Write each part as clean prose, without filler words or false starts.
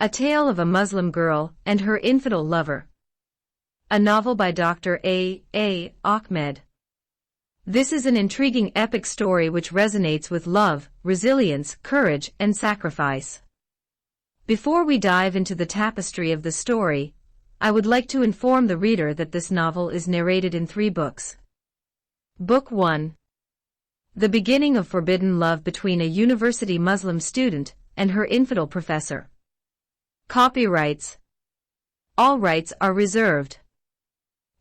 A Tale of a Muslim Girl and Her Infidel Lover. A novel by Dr. A. Ahmed. This is an intriguing epic story which resonates with love, resilience, courage, and sacrifice. Before we dive into the tapestry of the story, I would like to inform the reader that this novel is narrated in 3 books. Book 1. The beginning of forbidden love between a university Muslim student and her infidel professor. Copyrights. All rights are reserved.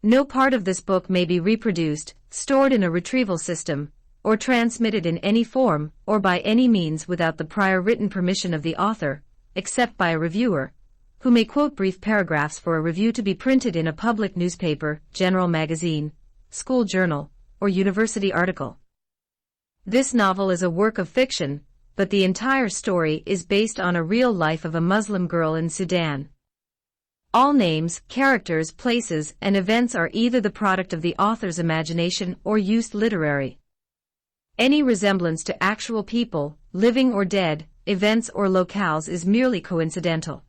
No part of this book may be reproduced, stored in a retrieval system, or transmitted in any form or by any means without the prior written permission of the author, except by a reviewer, who may quote brief paragraphs for a review to be printed in a public newspaper, general magazine, school journal, or university article. This novel is a work of fiction, but the entire story is based on a real life of a Muslim girl in Sudan. All names, characters, places, and events are either the product of the author's imagination or used literary. Any resemblance to actual people, living or dead, events or locales is merely coincidental.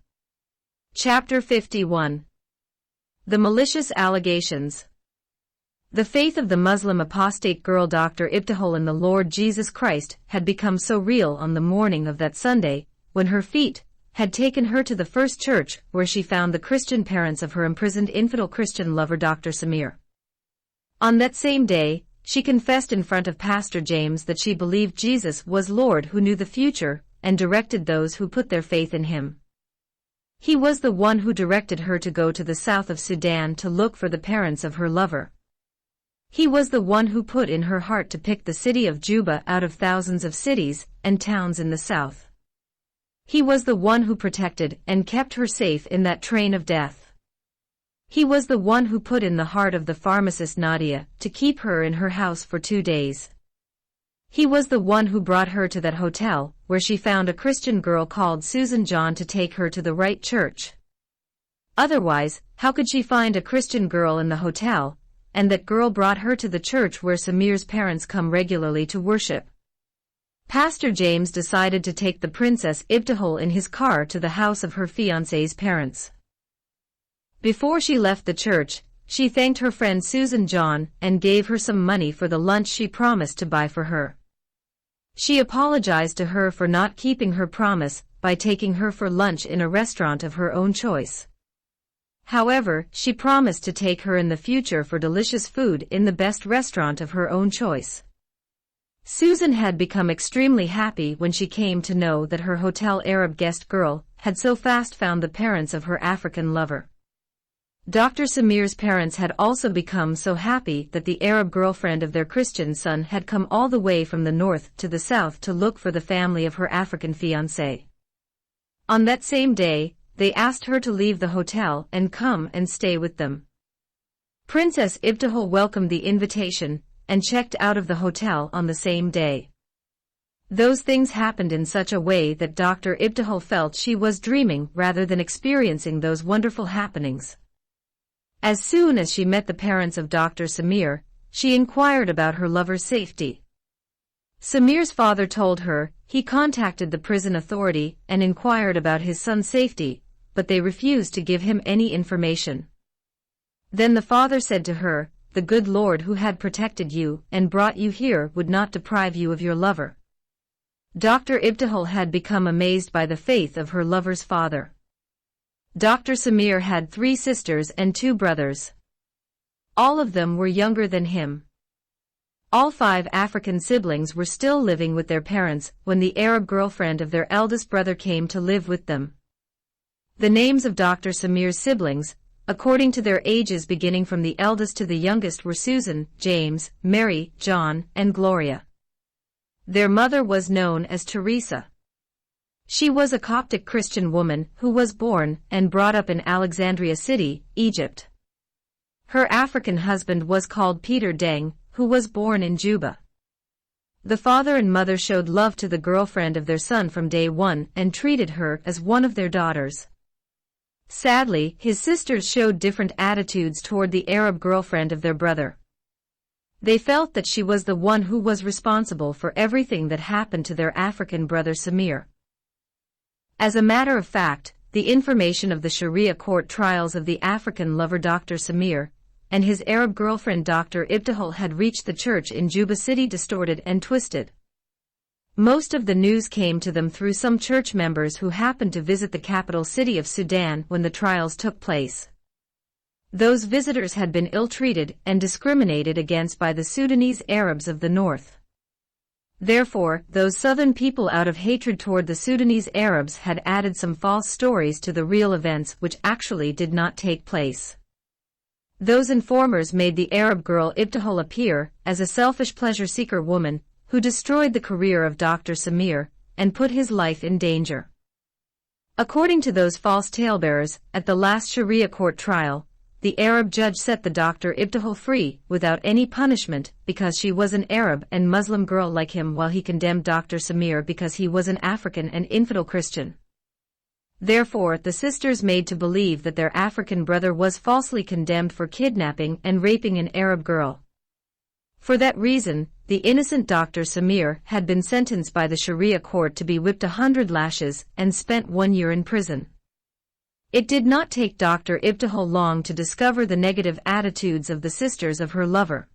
Chapter 51. The Malicious Allegations. The faith of the Muslim apostate girl Dr. Ibtihal in the Lord Jesus Christ had become so real on the morning of that Sunday, when her feet had taken her to the first church where she found the Christian parents of her imprisoned infidel Christian lover Dr. Samir. On that same day, she confessed in front of Pastor James that she believed Jesus was Lord who knew the future and directed those who put their faith in him. He was the one who directed her to go to the south of Sudan to look for the parents of her lover. He was the one who put in her heart to pick the city of Juba out of thousands of cities and towns in the south. He was the one who protected and kept her safe in that train of death. He was the one who put in the heart of the pharmacist Nadia to keep her in her house for 2 days. He was the one who brought her to that hotel where she found a Christian girl called Susan John to take her to the right church. Otherwise, how could she find a Christian girl in the hotel? And that girl brought her to the church where Samir's parents come regularly to worship. Pastor James decided to take the Princess Ibtihal in his car to the house of her fiancé's parents. Before she left the church, she thanked her friend Susan John and gave her some money for the lunch she promised to buy for her. She apologized to her for not keeping her promise by taking her for lunch in a restaurant of her own choice. However, she promised to take her in the future for delicious food in the best restaurant of her own choice. Susan had become extremely happy when she came to know that her hotel Arab guest girl had so fast found the parents of her African lover. Dr. Samir's parents had also become so happy that the Arab girlfriend of their Christian son had come all the way from the north to the south to look for the family of her African fiancé. On that same day, they asked her to leave the hotel and come and stay with them. Princess Ibtihal welcomed the invitation and checked out of the hotel on the same day. Those things happened in such a way that Dr. Ibtihal felt she was dreaming rather than experiencing those wonderful happenings. As soon as she met the parents of Dr. Samir, she inquired about her lover's safety. Samir's father told her he contacted the prison authority and inquired about his son's safety, but they refused to give him any information. Then the father said to her, "The good Lord who had protected you and brought you here would not deprive you of your lover." Dr. Ibtihal had become amazed by the faith of her lover's father. Dr. Samir had 3 sisters and 2 brothers. All of them were younger than him. All 5 African siblings were still living with their parents when the Arab girlfriend of their eldest brother came to live with them. The names of Dr. Samir's siblings, according to their ages beginning from the eldest to the youngest, were Susan, James, Mary, John, and Gloria. Their mother was known as Teresa. She was a Coptic Christian woman who was born and brought up in Alexandria City, Egypt. Her African husband was called Peter Deng, who was born in Juba. The father and mother showed love to the girlfriend of their son from day one and treated her as one of their daughters. Sadly, his sisters showed different attitudes toward the Arab girlfriend of their brother. They felt that she was the one who was responsible for everything that happened to their African brother Samir. As a matter of fact, the information of the Sharia court trials of the African lover Dr. Samir and his Arab girlfriend Dr. Ibtihal had reached the church in Juba City distorted and twisted. Most of the news came to them through some church members who happened to visit the capital city of Sudan when the trials took place. Those visitors had been ill-treated and discriminated against by the Sudanese Arabs of the north. Therefore, those southern people out of hatred toward the Sudanese Arabs had added some false stories to the real events which actually did not take place. Those informers made the Arab girl Ibtihal appear as a selfish pleasure-seeker woman who destroyed the career of Dr. Samir and put his life in danger. According to those false talebearers, at the last Sharia court trial, the Arab judge set the Dr. Ibtihal free without any punishment because she was an Arab and Muslim girl like him, while he condemned Dr. Samir because he was an African and infidel Christian. Therefore, the sisters made to believe that their African brother was falsely condemned for kidnapping and raping an Arab girl. For that reason, the innocent Dr. Samir had been sentenced by the Sharia court to be whipped 100 lashes and spent 1 year in prison. It did not take Dr. Ibtihal long to discover the negative attitudes of the sisters of her lover.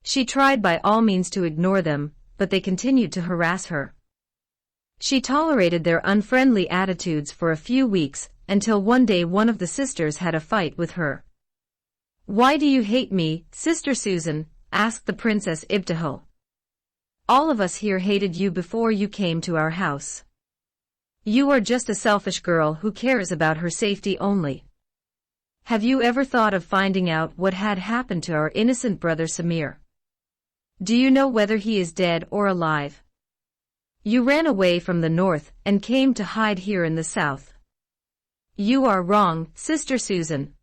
She tried by all means to ignore them, but they continued to harass her. She tolerated their unfriendly attitudes for a few weeks, until one day one of the sisters had a fight with her. "Why do you hate me, Sister Susan?" asked the Princess Ibtihal. "All of us here hated you before you came to our house. You are just a selfish girl who cares about her safety only. Have you ever thought of finding out what had happened to our innocent brother Samir? Do you know whether he is dead or alive? You ran away from the north and came to hide here in the south. You are wrong, Sister Susan.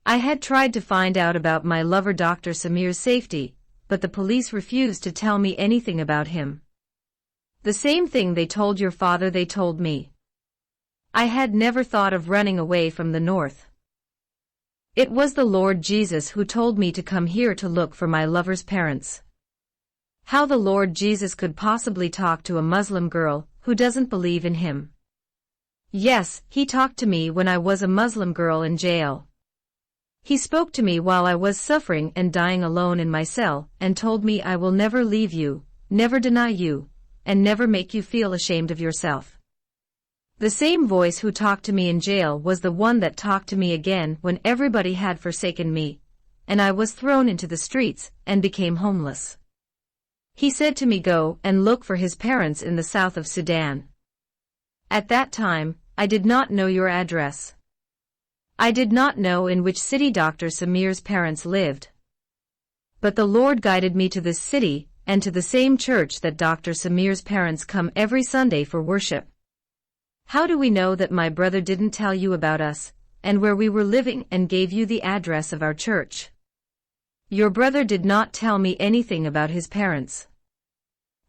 I had tried to find out about my lover Dr. Samir's safety, but the police refused to tell me anything about him. The same thing they told your father they told me. I had never thought of running away from the north. It was the Lord Jesus who told me to come here to look for my lover's parents." How the Lord Jesus could possibly talk to a Muslim girl who doesn't believe in him? Yes, he talked to me when I was a Muslim girl in jail. He spoke to me while I was suffering and dying alone in my cell, and told me I will never leave you, never deny you, and never make you feel ashamed of yourself. The same voice who talked to me in jail was the one that talked to me again when everybody had forsaken me, and I was thrown into the streets and became homeless. He said to me, "Go and look for his parents in the south of Sudan." At that time, I did not know your address. I did not know in which city Dr. Samir's parents lived. But the Lord guided me to this city, and to the same church that Dr. Samir's parents come every Sunday for worship. How do we know that my brother didn't tell you about us, and where we were living, and gave you the address of our church? Your brother did not tell me anything about his parents.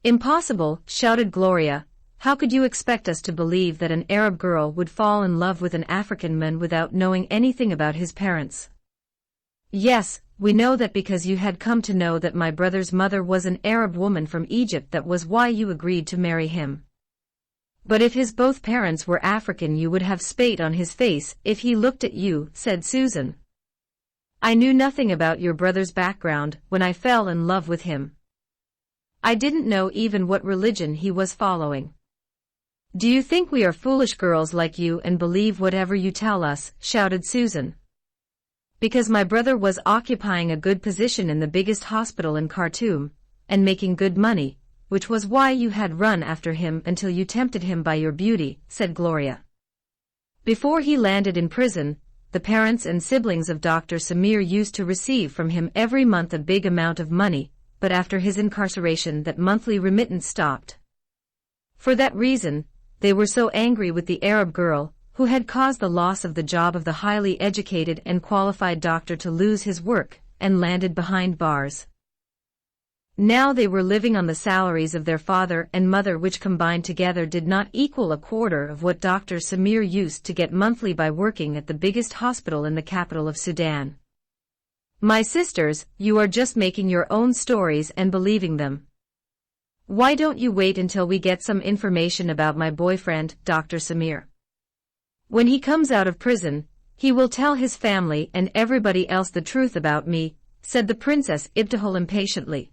Impossible, shouted Gloria. How could you expect us to believe that an Arab girl would fall in love with an African man without knowing anything about his parents? Yes, we know that because you had come to know that my brother's mother was an Arab woman from Egypt, that was why you agreed to marry him. But if his both parents were African, you would have spat on his face if he looked at you, said Susan. I knew nothing about your brother's background when I fell in love with him. I didn't know even what religion he was following. Do you think we are foolish girls like you and believe whatever you tell us? Shouted Susan. Because my brother was occupying a good position in the biggest hospital in Khartoum, and making good money, which was why you had run after him until you tempted him by your beauty, said Gloria. Before he landed in prison, the parents and siblings of Dr. Samir used to receive from him every month a big amount of money, but after his incarceration that monthly remittance stopped. For that reason, they were so angry with the Arab girl, who had caused the loss of the job of the highly educated and qualified doctor to lose his work, and landed behind bars. Now they were living on the salaries of their father and mother, which combined together did not equal a quarter of what Dr. Samir used to get monthly by working at the biggest hospital in the capital of Sudan. My sisters, you are just making your own stories and believing them. Why don't you wait until we get some information about my boyfriend, Dr. Samir? When he comes out of prison, he will tell his family and everybody else the truth about me, said the Princess Ibtihal impatiently.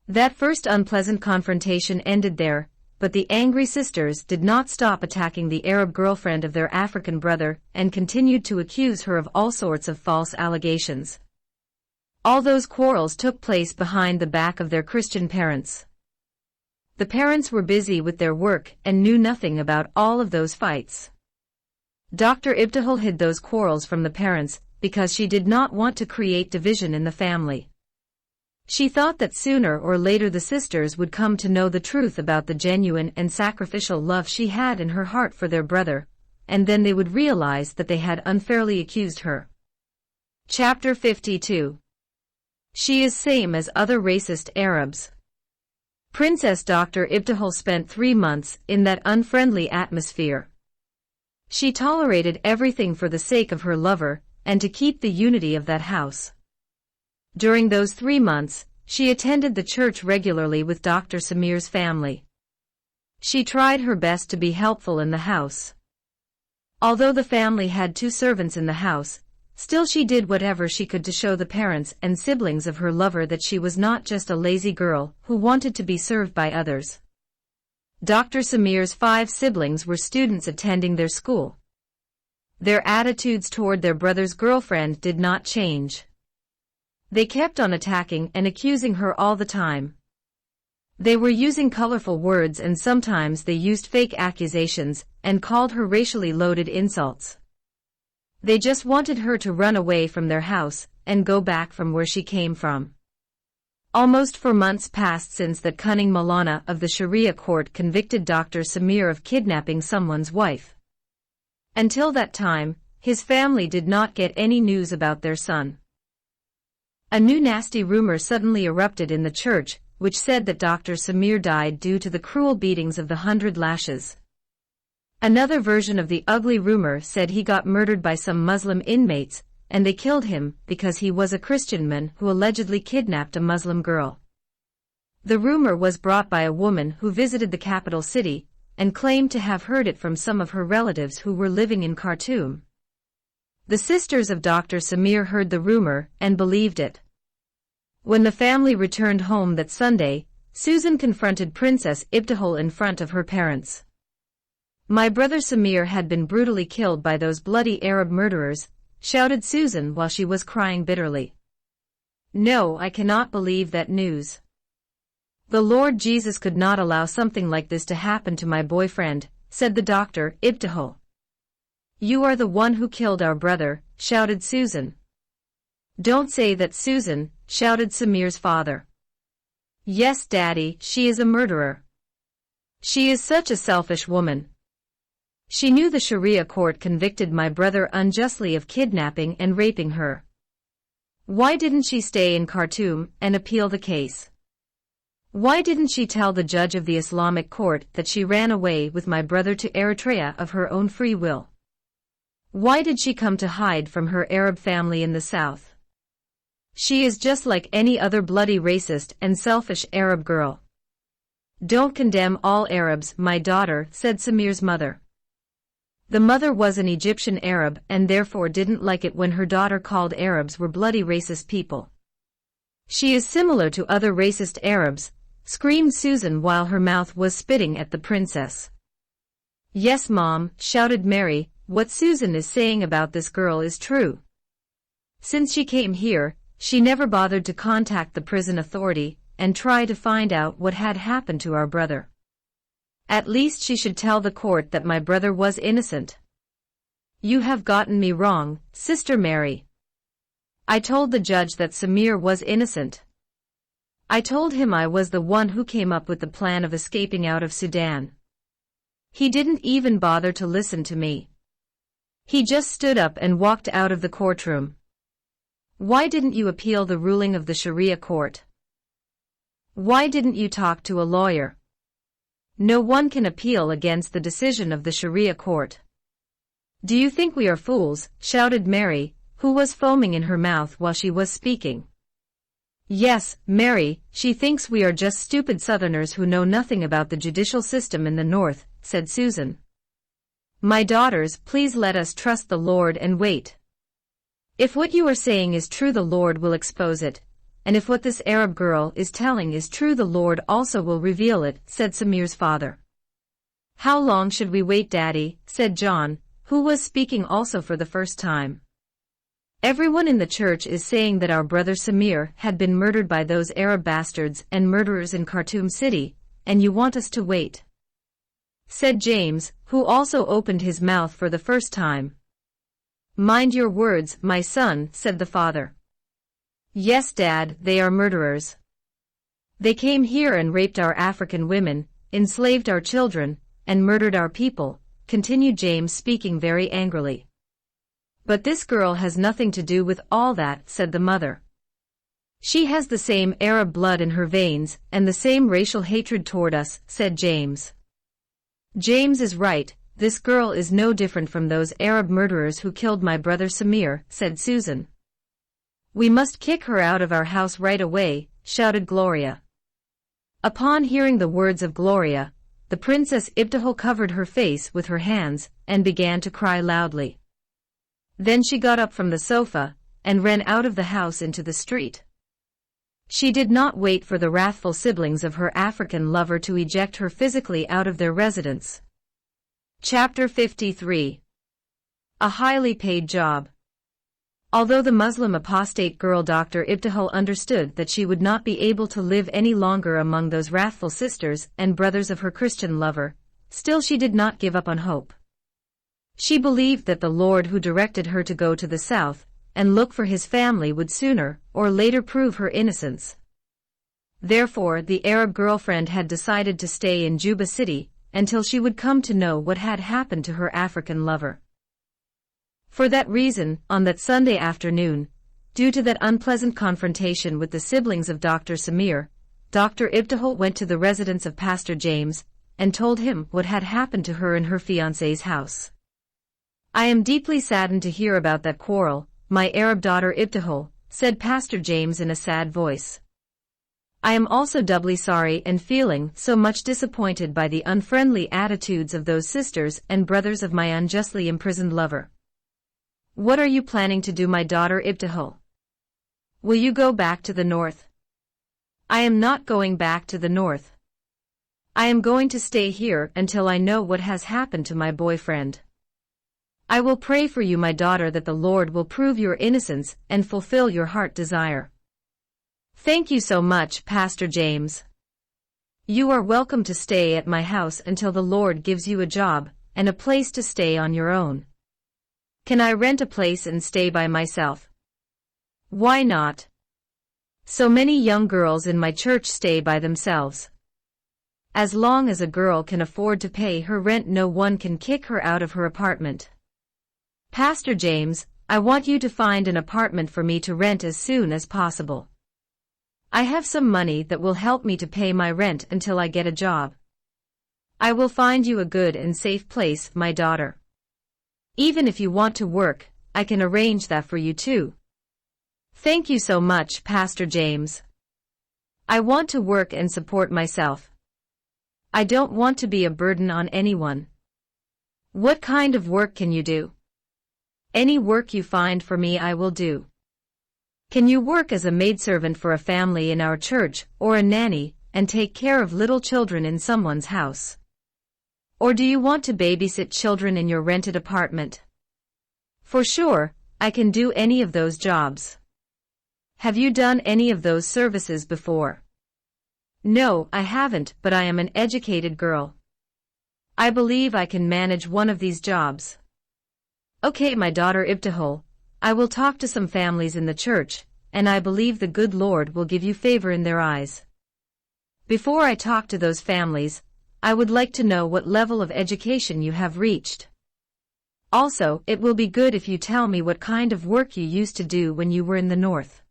That first unpleasant confrontation ended there, but the angry sisters did not stop attacking the Arab girlfriend of their African brother and continued to accuse her of all sorts of false allegations. All those quarrels took place behind the back of their Christian parents. The parents were busy with their work and knew nothing about all of those fights. Dr. Ibtihal hid those quarrels from the parents because she did not want to create division in the family. She thought that sooner or later the sisters would come to know the truth about the genuine and sacrificial love she had in her heart for their brother, and then they would realize that they had unfairly accused her. Chapter 52. She is same as other racist Arabs. Princess Dr. Ibtihal spent 3 months in that unfriendly atmosphere. She tolerated everything for the sake of her lover and to keep the unity of that house. During those 3 months, she attended the church regularly with Dr. Samir's family. She tried her best to be helpful in the house. Although the family had 2 servants in the house, still she did whatever she could to show the parents and siblings of her lover that she was not just a lazy girl who wanted to be served by others. Dr. Samir's 5 siblings were students attending their school. Their attitudes toward their brother's girlfriend did not change. They kept on attacking and accusing her all the time. They were using colorful words and sometimes they used fake accusations and called her racially loaded insults. They just wanted her to run away from their house and go back from where she came from. Almost 4 months passed since that cunning Maulana of the Sharia court convicted Dr. Samir of kidnapping someone's wife. Until that time, his family did not get any news about their son. A new nasty rumor suddenly erupted in the church, which said that Dr. Samir died due to the cruel beatings of the 100 lashes. Another version of the ugly rumor said he got murdered by some Muslim inmates, and they killed him because he was a Christian man who allegedly kidnapped a Muslim girl. The rumor was brought by a woman who visited the capital city and claimed to have heard it from some of her relatives who were living in Khartoum. The sisters of Dr. Samir heard the rumor and believed it. When the family returned home that Sunday, Susan confronted Princess Ibtihal in front of her parents. "My brother Samir had been brutally killed by those bloody Arab murderers," shouted Susan while she was crying bitterly. "No, I cannot believe that news. The Lord Jesus could not allow something like this to happen to my boyfriend," said the Dr. Ibtihal. "You are the one who killed our brother," shouted Susan. "Don't say that, Susan," shouted Samir's father. "Yes, Daddy, she is a murderer. She is such a selfish woman. She knew the Sharia court convicted my brother unjustly of kidnapping and raping her. Why didn't she stay in Khartoum and appeal the case? Why didn't she tell the judge of the Islamic court that she ran away with my brother to Eritrea of her own free will? Why did she come to hide from her Arab family in the south? She is just like any other bloody racist and selfish Arab girl." "Don't condemn all Arabs, my daughter," said Samir's mother. The mother was an Egyptian Arab and therefore didn't like it when her daughter called Arabs were bloody racist people. "She is similar to other racist Arabs," screamed Susan while her mouth was spitting at the princess. "Yes, Mom," shouted Mary, "what Susan is saying about this girl is true. Since she came here, she never bothered to contact the prison authority and try to find out what had happened to our brother. At least she should tell the court that my brother was innocent." "You have gotten me wrong, Sister Mary. I told the judge that Samir was innocent. I told him I was the one who came up with the plan of escaping out of Sudan. He didn't even bother to listen to me. He just stood up and walked out of the courtroom. Why didn't you appeal the ruling of the Sharia court? Why didn't you talk to a lawyer? No one can appeal against the decision of the Sharia court." "Do you think we are fools?" shouted Mary, who was foaming in her mouth while she was speaking. "Yes, Mary, she thinks we are just stupid Southerners who know nothing about the judicial system in the North," said Susan. My daughters, please let us trust the Lord and wait. If what you are saying is true, the Lord will expose it, and if what this Arab girl is telling is true, the Lord also will reveal it, said Samir's father. How long should we wait, Daddy? Said John, who was speaking also for the first time. Everyone in the church is saying that our brother Samir had been murdered by those Arab bastards and murderers in Khartoum City, and you want us to wait, said James, who also opened his mouth for the first time. Mind your words, my son, said the father. Yes, Dad, they are murderers. They came here and raped our African women, enslaved our children, and murdered our people, continued James, speaking very angrily. But this girl has nothing to do with all that, said the mother. She has the same Arab blood in her veins, and the same racial hatred toward us, said James. James is right, this girl is no different from those Arab murderers who killed my brother Samir, said Susan. We must kick her out of our house right away, shouted Gloria. Upon hearing the words of Gloria, the Princess Ibtihal covered her face with her hands and began to cry loudly. Then she got up from the sofa and ran out of the house into the street. She did not wait for the wrathful siblings of her African lover to eject her physically out of their residence. Chapter 53. A highly paid job. Although the Muslim apostate girl Dr. Ibtihal understood that she would not be able to live any longer among those wrathful sisters and brothers of her Christian lover, still she did not give up on hope. She believed that the Lord who directed her to go to the south and look for his family would sooner or later prove her innocence. Therefore, the Arab girlfriend had decided to stay in Juba City until she would come to know what had happened to her African lover. For that reason, on that Sunday afternoon, due to that unpleasant confrontation with the siblings of Dr. Samir, Dr. Ibtihal went to the residence of Pastor James and told him what had happened to her in her fiancé's house. I am deeply saddened to hear about that quarrel, my Arab daughter Ibtihal, said Pastor James in a sad voice. I am also doubly sorry and feeling so much disappointed by the unfriendly attitudes of those sisters and brothers of my unjustly imprisoned lover. What are you planning to do, my daughter Ibtihal? Will you go back to the north? I am not going back to the north. I am going to stay here until I know what has happened to my boyfriend. I will pray for you, my daughter, that the Lord will prove your innocence and fulfill your heart desire. Thank you so much, Pastor James. You are welcome to stay at my house until the Lord gives you a job and a place to stay on your own. Can I rent a place and stay by myself? Why not? So many young girls in my church stay by themselves. As long as a girl can afford to pay her rent, no one can kick her out of her apartment. Pastor James, I want you to find an apartment for me to rent as soon as possible. I have some money that will help me to pay my rent until I get a job. I will find you a good and safe place, my daughter. Even if you want to work, I can arrange that for you too. Thank you so much, Pastor James. I want to work and support myself. I don't want to be a burden on anyone. What kind of work can you do? Any work you find for me I will do. Can you work as a maidservant for a family in our church, or a nanny, and take care of little children in someone's house? Or do you want to babysit children in your rented apartment? For sure, I can do any of those jobs. Have you done any of those services before? No, I haven't, but I am an educated girl. I believe I can manage one of these jobs. Okay, my daughter Ibtihal, I will talk to some families in the church, and I believe the good Lord will give you favor in their eyes. Before I talk to those families, I would like to know what level of education you have reached. Also, it will be good if you tell me what kind of work you used to do when you were in the north.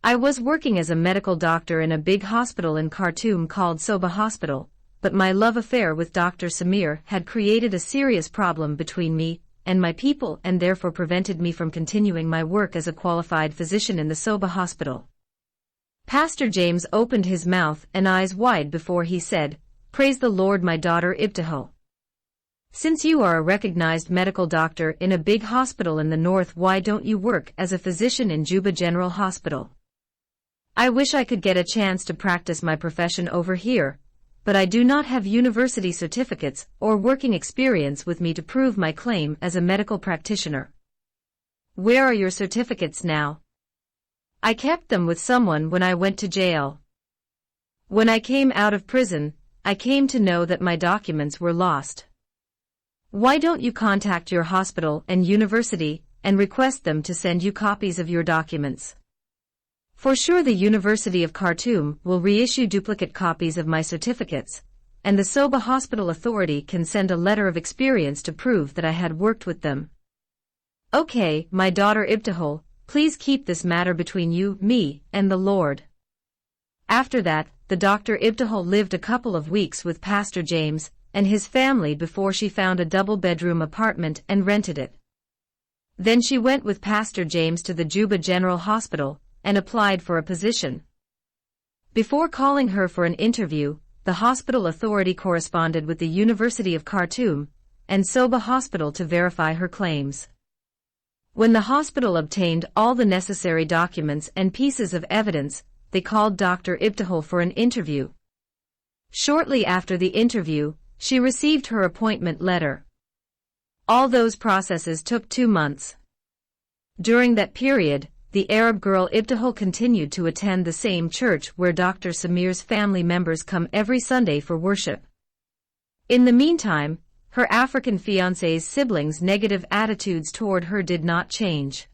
I was working as a medical doctor in a big hospital in Khartoum called Soba Hospital, but my love affair with Dr. Samir had created a serious problem between me and my people and therefore prevented me from continuing my work as a qualified physician in the Soba Hospital. Pastor James opened his mouth and eyes wide before he said, Praise the Lord, my daughter Ibtihal. Since you are a recognized medical doctor in a big hospital in the north, why don't you work as a physician in Juba General Hospital? I wish I could get a chance to practice my profession over here, but I do not have university certificates or working experience with me to prove my claim as a medical practitioner. Where are your certificates now? I kept them with someone when I went to jail. When I came out of prison, I came to know that my documents were lost. Why don't you contact your hospital and university and request them to send you copies of your documents? For sure the University of Khartoum will reissue duplicate copies of my certificates, and the Soba Hospital Authority can send a letter of experience to prove that I had worked with them. Okay, my daughter Ibtihal, please keep this matter between you, me, and the Lord. After that, the Dr. Ibtihal lived a couple of weeks with Pastor James and his family before she found a double-bedroom apartment and rented it. Then she went with Pastor James to the Juba General Hospital and applied for a position. Before calling her for an interview, the hospital authority corresponded with the University of Khartoum and Soba Hospital to verify her claims. When the hospital obtained all the necessary documents and pieces of evidence, they called Dr. Ibtihal for an interview. Shortly after the interview, she received her appointment letter. All those processes took 2 months. During that period, the Arab girl Ibtihal continued to attend the same church where Dr. Samir's family members come every Sunday for worship. In the meantime, her African fiancé's siblings' negative attitudes toward her did not change.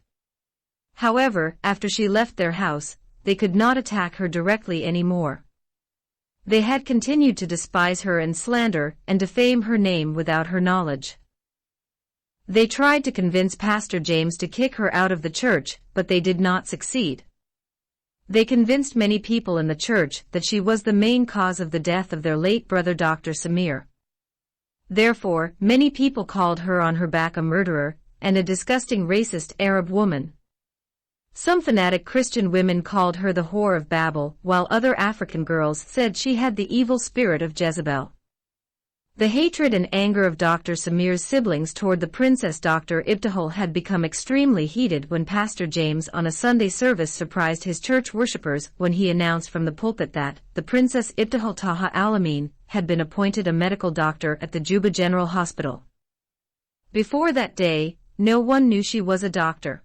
However, after she left their house, they could not attack her directly anymore. They had continued to despise her and slander and defame her name without her knowledge. They tried to convince Pastor James to kick her out of the church, but they did not succeed. They convinced many people in the church that she was the main cause of the death of their late brother Dr. Samir. Therefore, many people called her on her back a murderer and a disgusting racist Arab woman. Some fanatic Christian women called her the whore of Babel, while other African girls said she had the evil spirit of Jezebel. The hatred and anger of Dr. Samir's siblings toward the Princess Dr. Ibtihal had become extremely heated when Pastor James on a Sunday service surprised his church worshippers when he announced from the pulpit that the Princess Ibtihal Taha Alamin had been appointed a medical doctor at the Juba General Hospital. Before that day, no one knew she was a doctor.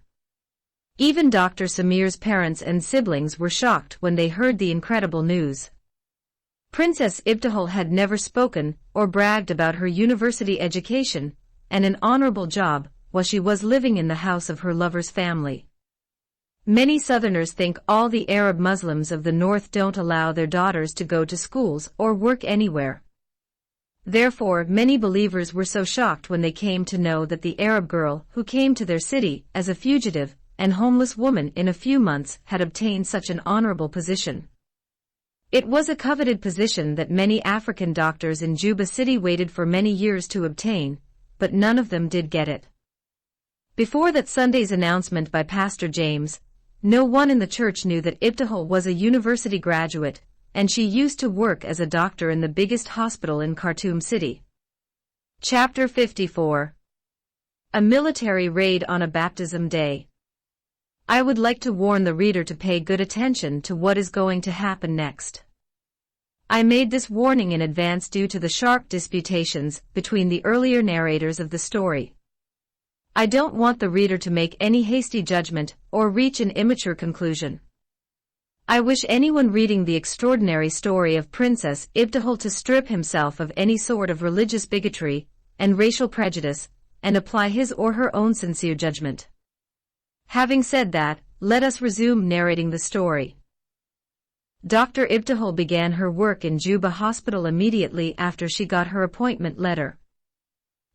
Even Dr. Samir's parents and siblings were shocked when they heard the incredible news. Princess Ibtihal had never spoken or bragged about her university education and an honorable job while she was living in the house of her lover's family. Many Southerners think all the Arab Muslims of the North don't allow their daughters to go to schools or work anywhere. Therefore, many believers were so shocked when they came to know that the Arab girl who came to their city as a fugitive and homeless woman in a few months had obtained such an honorable position. It was a coveted position that many African doctors in Juba City waited for many years to obtain, but none of them did get it. Before that Sunday's announcement by Pastor James, no one in the church knew that Ibtihal was a university graduate, and she used to work as a doctor in the biggest hospital in Khartoum City. Chapter 54. A military raid on a baptism day. I would like to warn the reader to pay good attention to what is going to happen next. I made this warning in advance due to the sharp disputations between the earlier narrators of the story. I don't want the reader to make any hasty judgment or reach an immature conclusion. I wish anyone reading the extraordinary story of Princess Ibtihal to strip himself of any sort of religious bigotry and racial prejudice and apply his or her own sincere judgment. Having said that, let us resume narrating the story. Dr. Ibtihal began her work in Juba Hospital immediately after she got her appointment letter.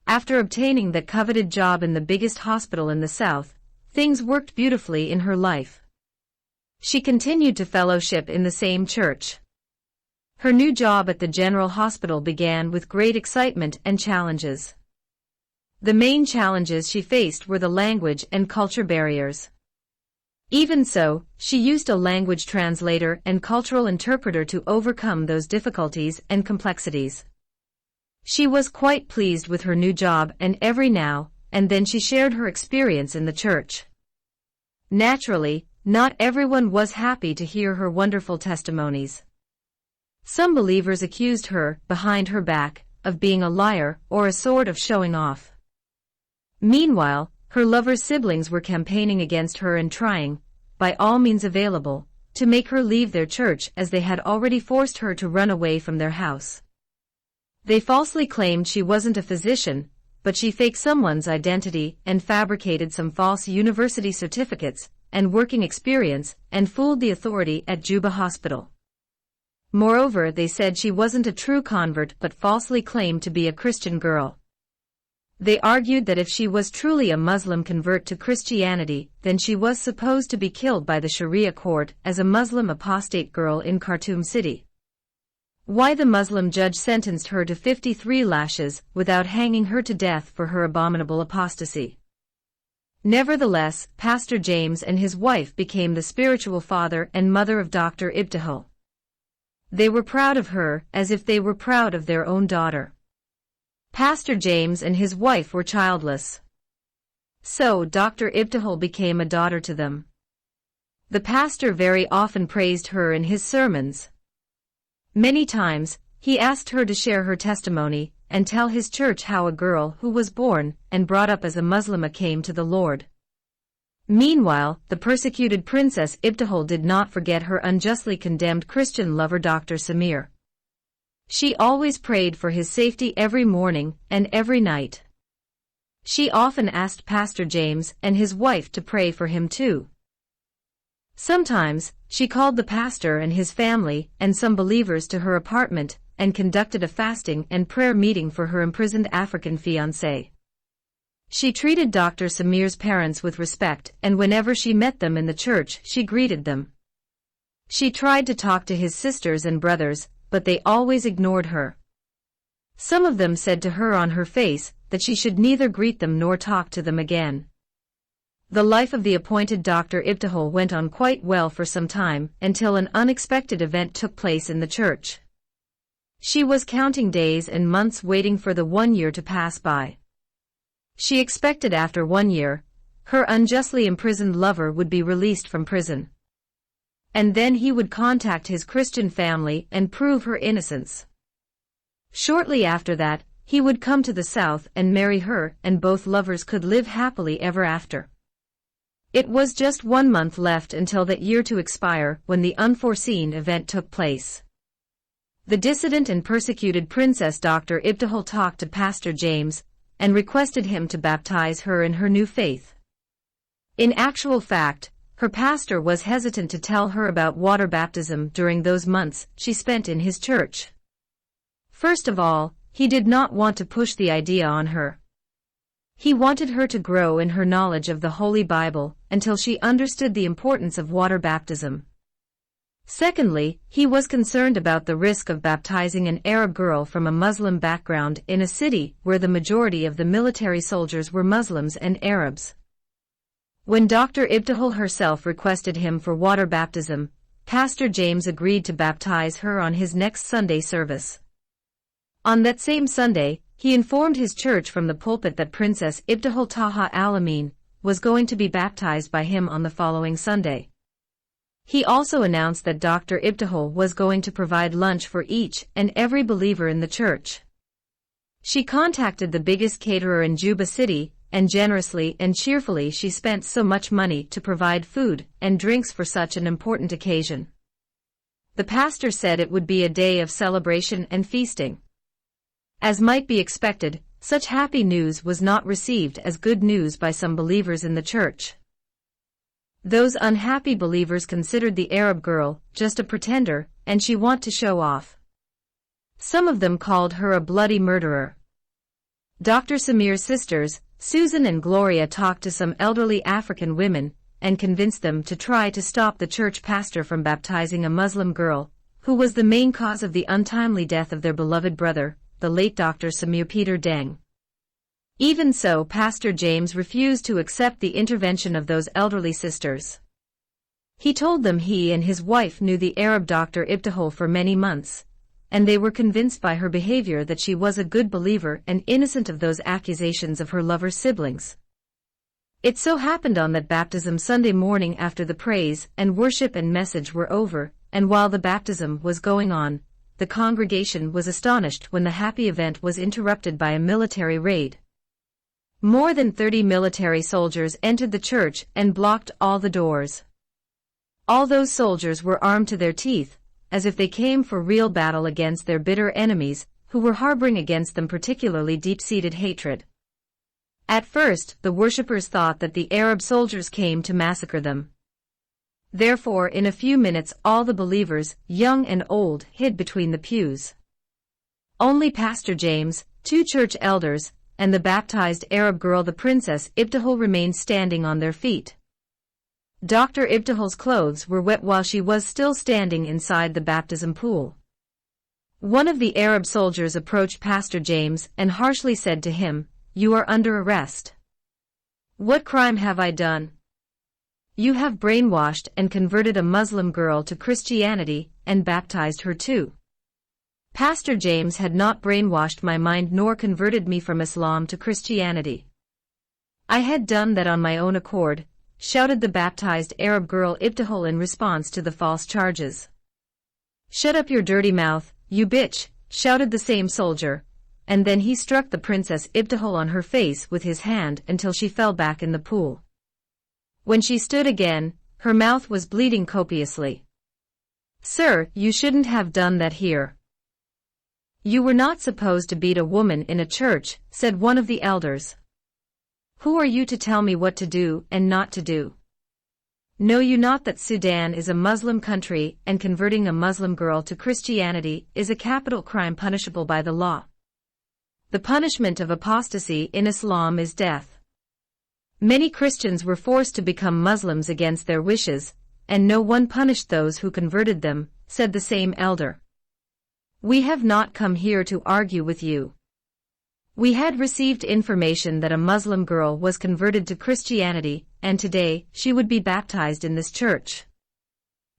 After obtaining that coveted job in the biggest hospital in the south, things worked beautifully in her life. She continued to fellowship in the same church. Her new job at the General Hospital began with great excitement and challenges. The main challenges she faced were the language and culture barriers. Even so, she used a language translator and cultural interpreter to overcome those difficulties and complexities. She was quite pleased with her new job, and every now and then she shared her experience in the church. Naturally, not everyone was happy to hear her wonderful testimonies. Some believers accused her, behind her back, of being a liar or a sort of showing off. Meanwhile, her lover's siblings were campaigning against her and trying, by all means available, to make her leave their church, as they had already forced her to run away from their house. They falsely claimed she wasn't a physician, but she faked someone's identity and fabricated some false university certificates and working experience and fooled the authority at Juba Hospital. Moreover, they said she wasn't a true convert but falsely claimed to be a Christian girl. They argued that if she was truly a Muslim convert to Christianity, then she was supposed to be killed by the Sharia court as a Muslim apostate girl in Khartoum City. Why the Muslim judge sentenced her to 53 lashes without hanging her to death for her abominable apostasy. Nevertheless, Pastor James and his wife became the spiritual father and mother of Dr. Ibtihal. They were proud of her, as if they were proud of their own daughter. Pastor James and his wife were childless. So Dr. Ibtihal became a daughter to them. The pastor very often praised her in his sermons. Many times, he asked her to share her testimony and tell his church how a girl who was born and brought up as a Muslimah came to the Lord. Meanwhile, the persecuted Princess Ibtihal did not forget her unjustly condemned Christian lover Dr. Samir. She always prayed for his safety every morning and every night. She often asked Pastor James and his wife to pray for him too. Sometimes, she called the pastor and his family and some believers to her apartment and conducted a fasting and prayer meeting for her imprisoned African fiancé. She treated Dr. Samir's parents with respect, and whenever she met them in the church, she greeted them. She tried to talk to his sisters and brothers, but they always ignored her. Some of them said to her on her face that she should neither greet them nor talk to them again. The life of the appointed Dr. Ibtihal went on quite well for some time, until an unexpected event took place in the church. She was counting days and months waiting for the 1 year to pass by. She expected after 1 year, her unjustly imprisoned lover would be released from prison. And then he would contact his Christian family and prove her innocence. Shortly after that, he would come to the south and marry her, and both lovers could live happily ever after. It was just 1 month left until that year to expire when the unforeseen event took place. The dissident and persecuted Princess Dr. Ibtihal talked to Pastor James and requested him to baptize her in her new faith. In actual fact, her pastor was hesitant to tell her about water baptism during those months she spent in his church. First of all, he did not want to push the idea on her. He wanted her to grow in her knowledge of the Holy Bible until she understood the importance of water baptism. Secondly, he was concerned about the risk of baptizing an Arab girl from a Muslim background in a city where the majority of the military soldiers were Muslims and Arabs. When Dr. Ibtihal herself requested him for water baptism, Pastor James agreed to baptize her on his next Sunday service. On that same Sunday, he informed his church from the pulpit that Princess Ibtihal Taha Al-Amin was going to be baptized by him on the following Sunday. He also announced that Dr. Ibtihal was going to provide lunch for each and every believer in the church. She contacted the biggest caterer in Juba City, and generously and cheerfully she spent so much money to provide food and drinks for such an important occasion. The pastor said it would be a day of celebration and feasting. As might be expected, such happy news was not received as good news by some believers in the church. Those unhappy believers considered the Arab girl just a pretender, and she wanted to show off. Some of them called her a bloody murderer. Dr. Samir's sisters, Susan and Gloria, talked to some elderly African women and convinced them to try to stop the church pastor from baptizing a Muslim girl, who was the main cause of the untimely death of their beloved brother, the late Dr. Samir Peter Deng. Even so, Pastor James refused to accept the intervention of those elderly sisters. He told them he and his wife knew the Arab Dr. Ibtihal for many months, and they were convinced by her behavior that she was a good believer and innocent of those accusations of her lover's siblings. It so happened on that baptism Sunday morning after the praise and worship and message were over, and while the baptism was going on, the congregation was astonished when the happy event was interrupted by a military raid. More than 30 military soldiers entered the church and blocked all the doors. All those soldiers were armed to their teeth, as if they came for real battle against their bitter enemies, who were harboring against them particularly deep-seated hatred. At first, the worshippers thought that the Arab soldiers came to massacre them. Therefore, in a few minutes all the believers, young and old, hid between the pews. Only Pastor James, 2 church elders, and the baptized Arab girl the Princess Ibtihal remained standing on their feet. Dr. Ibtihal's clothes were wet while she was still standing inside the baptism pool. One of the Arab soldiers approached Pastor James and harshly said to him, "You are under arrest. What crime have I done? You have brainwashed and converted a Muslim girl to Christianity and baptized her too." Pastor James had not brainwashed my mind nor converted me from Islam to Christianity. I had done that on my own accord, shouted the baptized Arab girl Ibtihal in response to the false charges. "Shut up your dirty mouth, you bitch," shouted the same soldier, and then he struck the Princess Ibtihal on her face with his hand until she fell back in the pool. When she stood again, her mouth was bleeding copiously. "Sir, you shouldn't have done that here. You were not supposed to beat a woman in a church," said one of the elders. "Who are you to tell me what to do and not to do? Know you not that Sudan is a Muslim country and converting a Muslim girl to Christianity is a capital crime punishable by the law? The punishment of apostasy in Islam is death. Many Christians were forced to become Muslims against their wishes, and no one punished those who converted them," said the same elder. "We have not come here to argue with you. We had received information that a Muslim girl was converted to Christianity, and today she would be baptized in this church.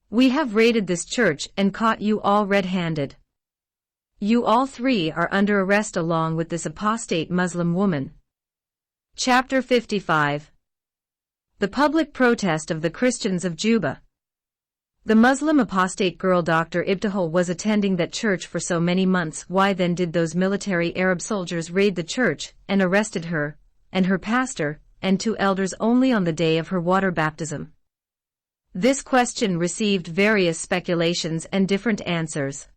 We have raided this church and caught you all red-handed. You all 3 are under arrest along with this apostate Muslim woman." Chapter 55. The public protest of the Christians of Juba. The Muslim apostate girl Dr. Ibtihal was attending that church for so many months. Why then did those military Arab soldiers raid the church and arrested her, and her pastor, and 2 elders only on the day of her water baptism? This question received various speculations and different answers.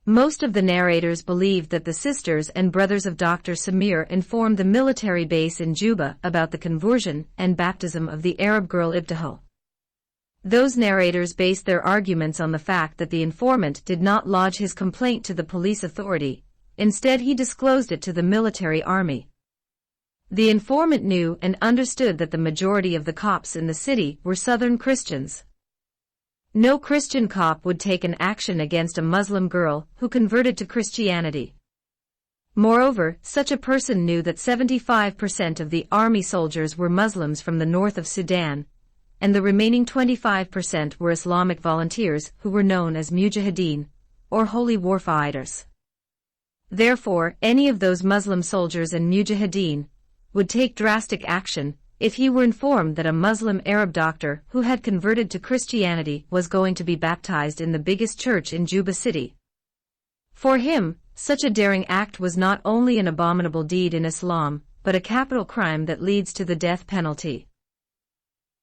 Most of the narrators believed that the sisters and brothers of Dr. Samir informed the military base in Juba about the conversion and baptism of the Arab girl Ibtihal. Those narrators based their arguments on the fact that the informant did not lodge his complaint to the police authority, instead he disclosed it to the military army. The informant knew and understood that the majority of the Copts in the city were Southern Christians. No Christian Cop would take an action against a Muslim girl who converted to Christianity. Moreover, such a person knew that 75% of the army soldiers were Muslims from the north of Sudan, and the remaining 25% were Islamic volunteers who were known as mujahideen, or holy warfighters. Therefore, any of those Muslim soldiers and mujahideen would take drastic action if he were informed that a Muslim Arab doctor who had converted to Christianity was going to be baptized in the biggest church in Juba City. For him, such a daring act was not only an abominable deed in Islam, but a capital crime that leads to the death penalty.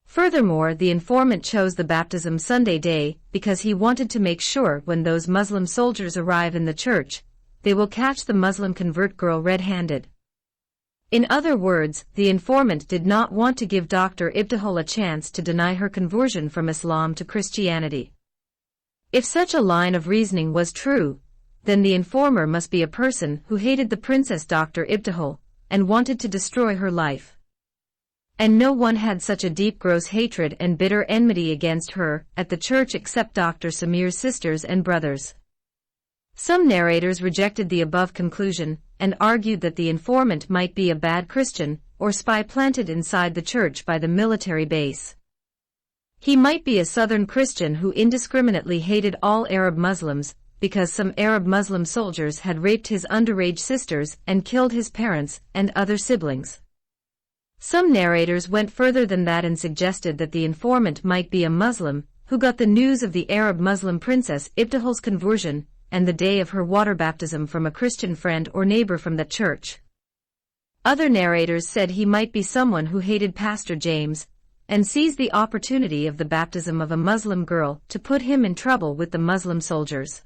Furthermore, the informant chose the baptism Sunday day because he wanted to make sure when those Muslim soldiers arrive in the church, they will catch the Muslim convert girl red-handed. In other words, the informant did not want to give Dr. Ibtihal a chance to deny her conversion from Islam to Christianity. If such a line of reasoning was true, then the informer must be a person who hated the Princess Dr. Ibtihal and wanted to destroy her life. And no one had such a deep gross hatred and bitter enmity against her at the church except Dr. Samir's sisters and brothers. Some narrators rejected the above conclusion and argued that the informant might be a bad Christian or spy planted inside the church by the military base. He might be a Southern Christian who indiscriminately hated all Arab Muslims because some Arab Muslim soldiers had raped his underage sisters and killed his parents and other siblings. Some narrators went further than that and suggested that the informant might be a Muslim who got the news of the Arab Muslim princess Ibtihal's conversion and the day of her water baptism from a Christian friend or neighbor from that church. Other narrators said he might be someone who hated Pastor James and seized the opportunity of the baptism of a Muslim girl to put him in trouble with the Muslim soldiers.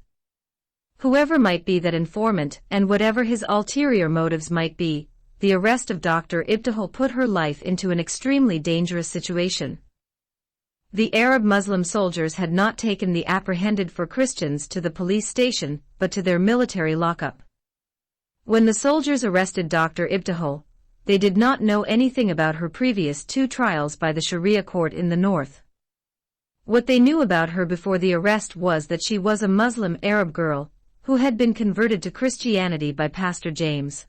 Whoever might be that informant and whatever his ulterior motives might be, the arrest of Dr. Ibtihal put her life into an extremely dangerous situation. The Arab Muslim soldiers had not taken the apprehended for Christians to the police station, but to their military lockup. When the soldiers arrested Dr. Ibtihal, they did not know anything about her previous 2 trials by the Sharia court in the north. What they knew about her before the arrest was that she was a Muslim Arab girl who had been converted to Christianity by Pastor James.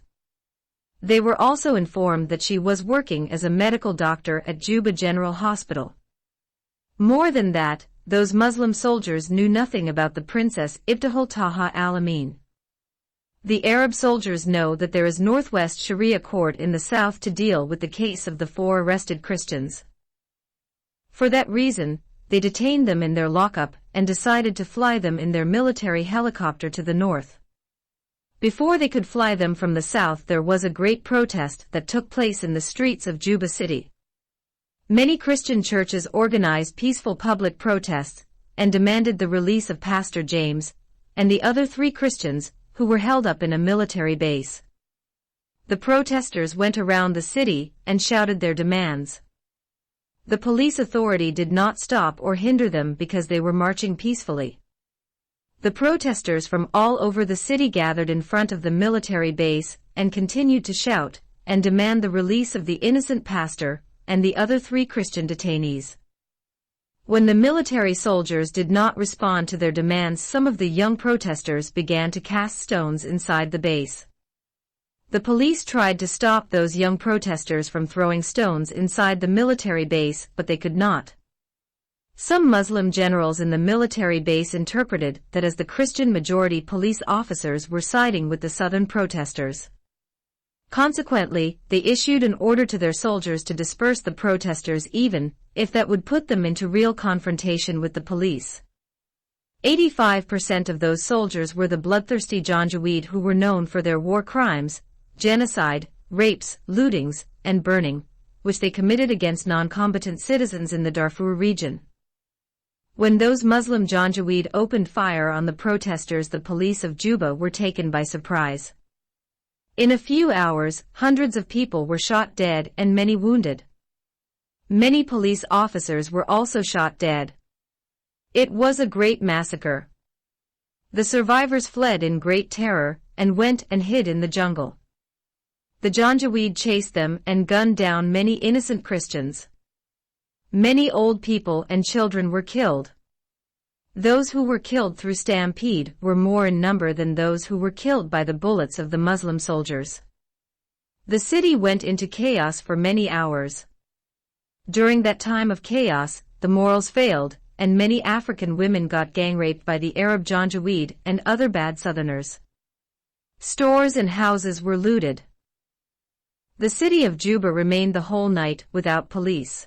They were also informed that she was working as a medical doctor at Juba General Hospital. More than that, those Muslim soldiers knew nothing about the Princess Ibtihal Taha al-Amin. The Arab soldiers know that there is Northwest Sharia court in the south to deal with the case of the 4 arrested Christians. For that reason, they detained them in their lockup and decided to fly them in their military helicopter to the north. Before they could fly them from the south, there was a great protest that took place in the streets of Juba City. Many Christian churches organized peaceful public protests and demanded the release of Pastor James and the other 3 Christians who were held up in a military base. The protesters went around the city and shouted their demands. The police authority did not stop or hinder them because they were marching peacefully. The protesters from all over the city gathered in front of the military base and continued to shout and demand the release of the innocent pastor and the other 3 Christian detainees. When the military soldiers did not respond to their demands, some of the young protesters began to cast stones inside the base. The police tried to stop those young protesters from throwing stones inside the military base, but they could not. Some Muslim generals in the military base interpreted that as the Christian majority police officers were siding with the southern protesters. Consequently, they issued an order to their soldiers to disperse the protesters even if that would put them into real confrontation with the police. 85% of those soldiers were the bloodthirsty Janjaweed who were known for their war crimes, genocide, rapes, lootings, and burning, which they committed against non-combatant citizens in the Darfur region. When those Muslim Janjaweed opened fire on the protesters, the police of Juba were taken by surprise. In a few hours, hundreds of people were shot dead and many wounded. Many police officers were also shot dead. It was a great massacre. The survivors fled in great terror and went and hid in the jungle. The Janjaweed chased them and gunned down many innocent Christians. Many old people and children were killed. Those who were killed through stampede were more in number than those who were killed by the bullets of the Muslim soldiers. The city went into chaos for many hours. During that time of chaos, the morals failed, and many African women got gang-raped by the Arab Janjaweed and other bad Southerners. Stores and houses were looted. The city of Juba remained the whole night without police.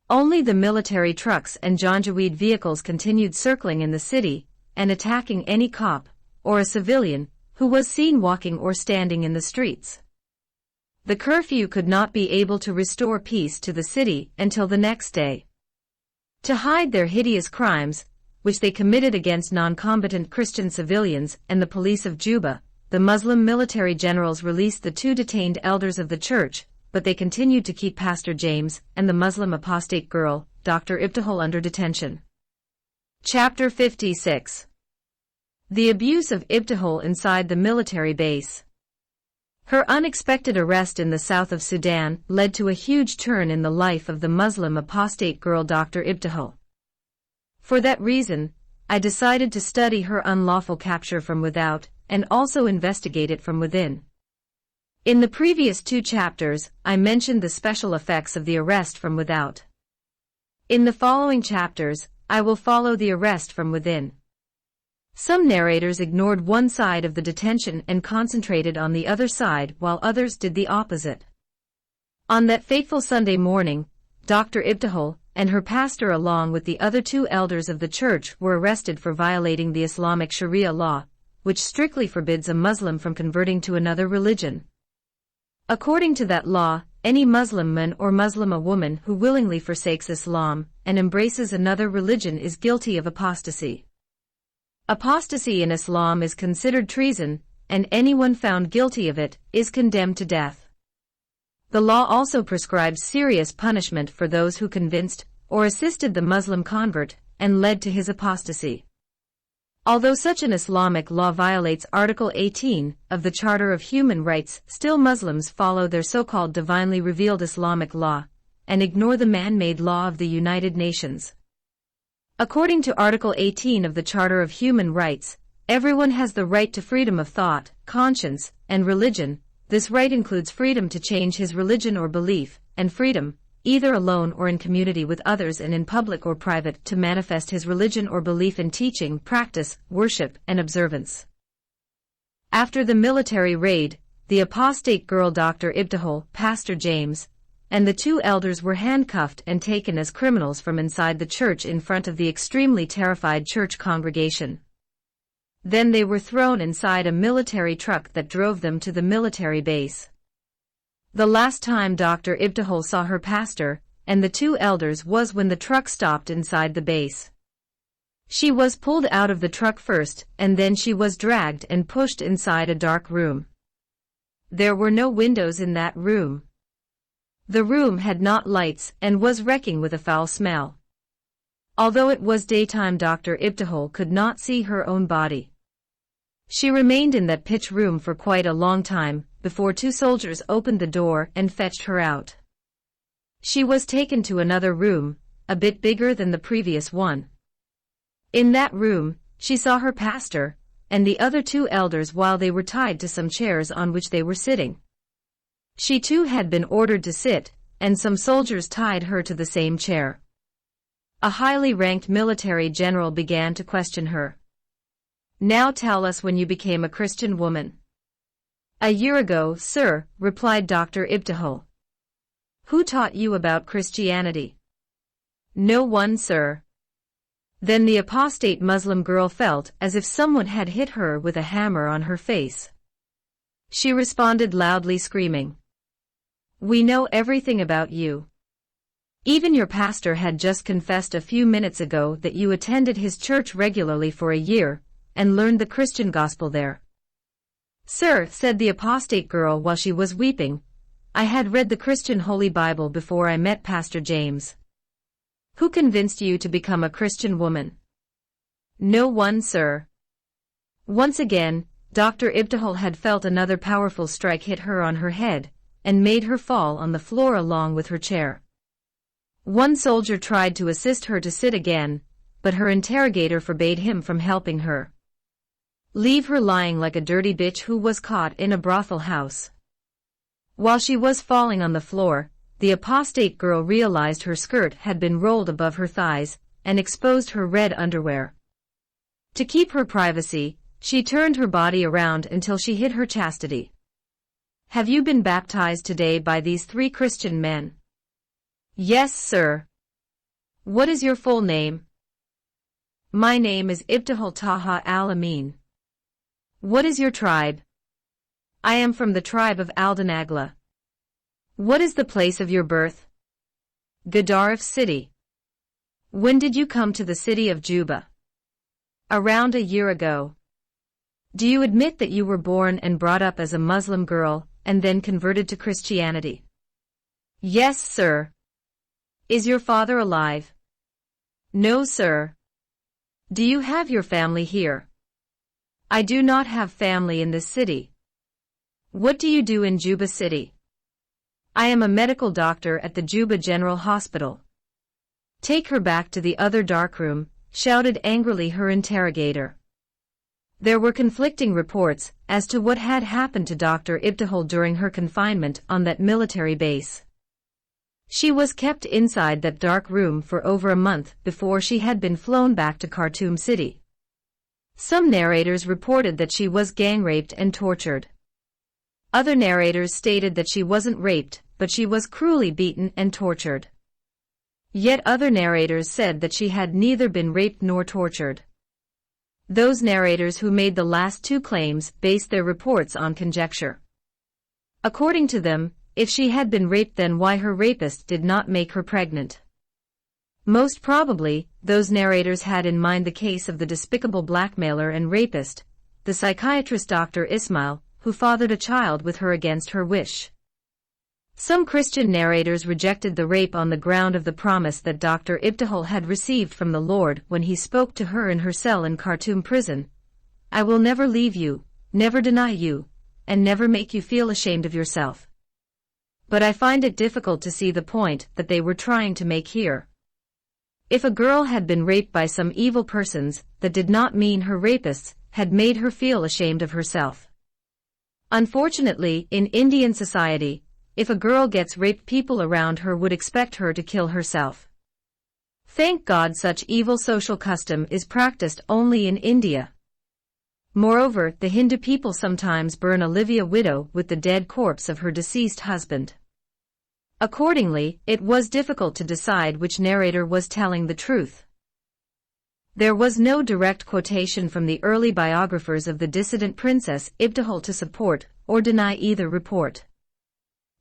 Only the military trucks and Janjaweed vehicles continued circling in the city and attacking any cop or a civilian who was seen walking or standing in the streets. The curfew could not be able to restore peace to the city until the next day. To hide their hideous crimes, which they committed against non-combatant Christian civilians and the police of Juba, the Muslim military generals released the 2 detained elders of the church, but they continued to keep Pastor James and the Muslim apostate girl, Dr. Ibtihal, under detention. Chapter 56. The abuse of Ibtihal inside the military base. Her unexpected arrest in the south of Sudan led to a huge turn in the life of the Muslim apostate girl Dr. Ibtihal. For that reason, I decided to study her unlawful capture from without and also investigate it from within. In the previous 2 chapters, I mentioned the special effects of the arrest from without. In the following chapters, I will follow the arrest from within. Some narrators ignored one side of the detention and concentrated on the other side, while others did the opposite. On that fateful Sunday morning, Dr. Ibtihal and her pastor along with the other 2 elders of the church were arrested for violating the Islamic Sharia law, which strictly forbids a Muslim from converting to another religion. According to that law, any Muslim man or Muslima woman who willingly forsakes Islam and embraces another religion is guilty of apostasy. Apostasy in Islam is considered treason, and anyone found guilty of it is condemned to death. The law also prescribes serious punishment for those who convinced or assisted the Muslim convert and led to his apostasy. Although such an Islamic law violates Article 18 of the Charter of Human Rights, still Muslims follow their so-called divinely revealed Islamic law and ignore the man-made law of the United Nations. According to Article 18 of the Charter of Human Rights, everyone has the right to freedom of thought, conscience, and religion. This right includes freedom to change his religion or belief, and freedom, either alone or in community with others and in public or private, to manifest his religion or belief in teaching, practice, worship, and observance. After the military raid, the apostate girl Dr. Ibtihal, Pastor James, and the 2 elders were handcuffed and taken as criminals from inside the church in front of the extremely terrified church congregation. Then they were thrown inside a military truck that drove them to the military base. The last time Dr. Ibtihal saw her pastor and the 2 elders was when the truck stopped inside the base. She was pulled out of the truck first, and then she was dragged and pushed inside a dark room. There were no windows in that room. The room had not lights and was reeking with a foul smell. Although it was daytime, Dr. Ibtihal could not see her own body. She remained in that pitch room for quite a long time, before 2 soldiers opened the door and fetched her out. She was taken to another room, a bit bigger than the previous one. In that room, she saw her pastor and the other 2 elders while they were tied to some chairs on which they were sitting. She too had been ordered to sit, and some soldiers tied her to the same chair. A highly ranked military general began to question her. "Now tell us when you became a Christian woman." "A year ago, sir," replied Dr. Ibtihal. "Who taught you about Christianity?" "No one, sir." Then the apostate Muslim girl felt as if someone had hit her with a hammer on her face. She responded loudly, screaming, "We know everything about you. Even your pastor had just confessed a few minutes ago that you attended his church regularly for a year and learned the Christian gospel there." "Sir," said the apostate girl while she was weeping, "I had read the Christian Holy Bible before I met Pastor James." "Who convinced you to become a Christian woman?" "No one, sir." Once again, Dr. Ibtihal had felt another powerful strike hit her on her head and made her fall on the floor along with her chair. One soldier tried to assist her to sit again, but her interrogator forbade him from helping her. "Leave her lying like a dirty bitch who was caught in a brothel house." While she was falling on the floor, the apostate girl realized her skirt had been rolled above her thighs and exposed her red underwear. To keep her privacy, she turned her body around until she hid her chastity. "Have you been baptized today by these 3 Christian men?" "Yes, sir." "What is your full name?" "My name is Ibtihal Taha al-Amin." "What is your tribe?" "I am from the tribe of Aldanagla." "What is the place of your birth?" "Gadaref city." "When did you come to the city of Juba?" "Around a year ago." "Do you admit that you were born and brought up as a Muslim girl and then converted to Christianity?" "Yes, sir." "Is your father alive?" "No, sir." "Do you have your family here?" "I do not have family in this city." "What do you do in Juba city?" "I am a medical doctor at the Juba General Hospital." "Take her back to the other darkroom," shouted angrily her interrogator. There were conflicting reports as to what had happened to Dr. Ibtihal during her confinement on that military base. She was kept inside that dark room for over a month before she had been flown back to Khartoum City. Some narrators reported that she was gang-raped and tortured. Other narrators stated that she wasn't raped, but she was cruelly beaten and tortured. Yet other narrators said that she had neither been raped nor tortured. Those narrators who made the last two claims based their reports on conjecture. According to them, if she had been raped, then why her rapist did not make her pregnant? Most probably, those narrators had in mind the case of the despicable blackmailer and rapist, the psychiatrist Dr. Ismail, who fathered a child with her against her wish. Some Christian narrators rejected the rape on the ground of the promise that Dr. Ibtihal had received from the Lord when he spoke to her in her cell in Khartoum prison. "I will never leave you, never deny you, and never make you feel ashamed of yourself." But I find it difficult to see the point that they were trying to make here. If a girl had been raped by some evil persons, that did not mean her rapists had made her feel ashamed of herself. Unfortunately, in Indian society, if a girl gets raped, people around her would expect her to kill herself. Thank God such evil social custom is practiced only in India. Moreover, the Hindu people sometimes burn a live widow with the dead corpse of her deceased husband. Accordingly, it was difficult to decide which narrator was telling the truth. There was no direct quotation from the early biographers of the dissident Princess Ibtihal to support or deny either report.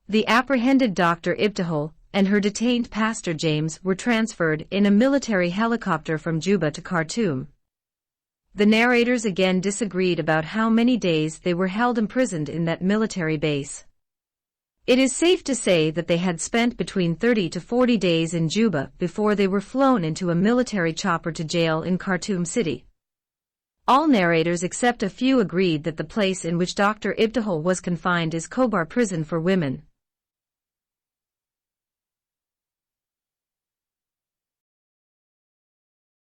The apprehended Dr. Ibtihal and her detained Pastor James were transferred in a military helicopter from Juba to Khartoum. The narrators again disagreed about how many days they were held imprisoned in that military base. It is safe to say that they had spent between 30 to 40 days in Juba before they were flown into a military chopper to jail in Khartoum City. All narrators except a few agreed that the place in which Dr. Ibtihal was confined is Khobar prison for women.